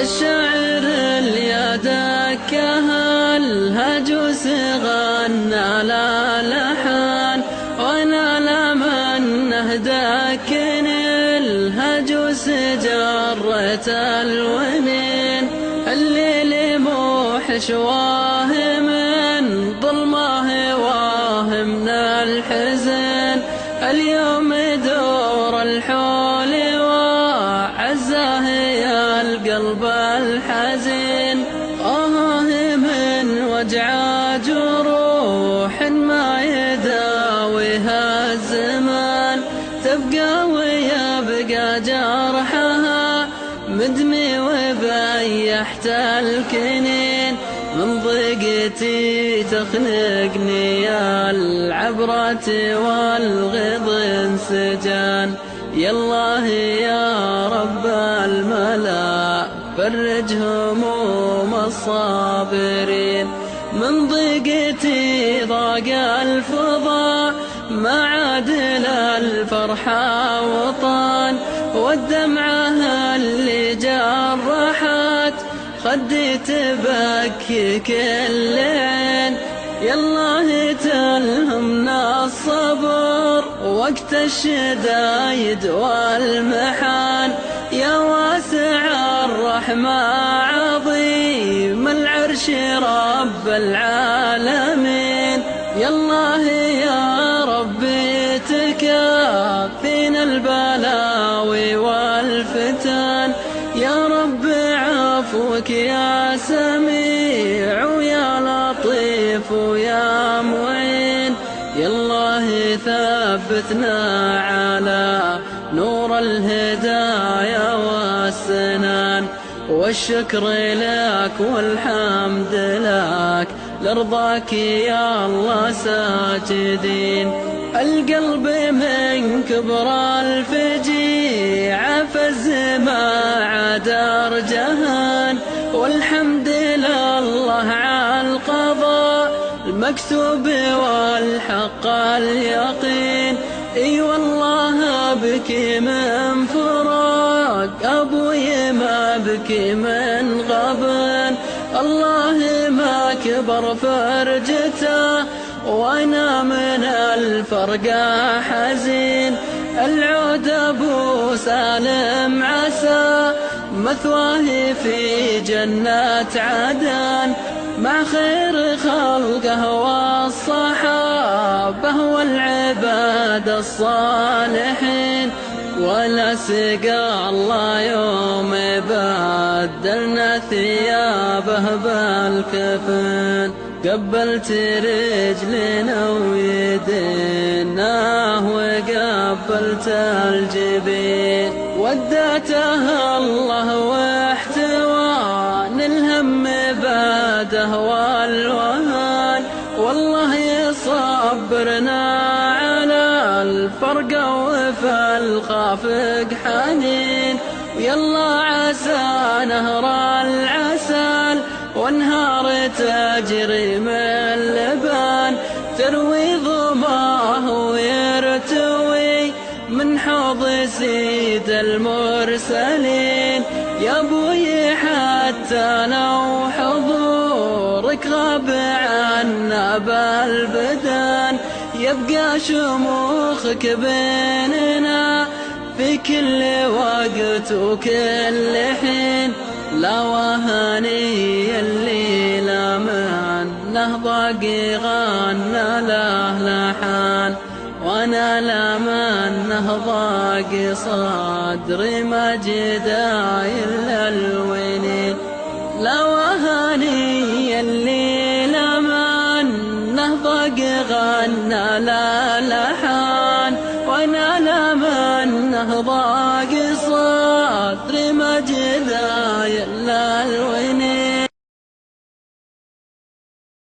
الشاعر اللي دكها الهجوس غنى لا لحن، وانا لمنه دكن الهجوس جرت الونين. الليل موحش واهم من ظلمه واهمنا الحزن، اليوم دور الحول وعزاه يا القلب الحزين. من وجع جروح ما يداويها الزمان، تبقى ويبقى جرحها مدمي وبيحت الكنين. من ضيقتي تخنقني العبرة والغض انسجان، يالله يا رب الملا فرج هموم الصابرين. من ضيقتي ضاق الفضاء ما عادل الفرحة وطان، والدمعة اللي جرحت خدي تبكي كل عين. يالله تلهمنا الصبر وقت الشدايد والمحان، يا واسع الرحمة عظيم العرش رب العالمين. يالله يا ربي تكفينا البلاوي والفتن، يا رب عفوك يا سميع ويا لطيف ويا معين. يالله ثبتنا على نور الهدايا والسنان، والشكر لك والحمد لك لرضاك يا الله ساجدين. القلب من كبر الفجيعة فز ما عاد ارجهان، والحمد لله على القضاء المكتوب والحق اليقين. اي والله بكي من فراق ابوي ما بكي من غبن، الله ما كبر فرجته وانا من الفرقة حزين. العود ابو سالم عسى مثواه في جنة عدن، مع خير خلقه والصحابة والعباد الصالحين. ولا سقى الله يوم بدلنا ثيابه بالكفن، قبلت رجلنا ويدينا وقبلت الجبين. وداته الله واحتوان الهم باده والوهان، والله يصبرنا على الفرقة وفي الخافق حنين. ويلا عسى نهر العسل وانهار تجري من لبان، تروي ظماه ويرتوي من حوض سيد المرسلين. يا ابوي حتى لو حضورك غاب عنا بالبدن، يبقى شموخك بيننا في كل وقت وكل حين. لا وهني اللي لا منه ضاقي غنى له لحان، وانا لا منه ضاقي صدري ما جدا الا الونين.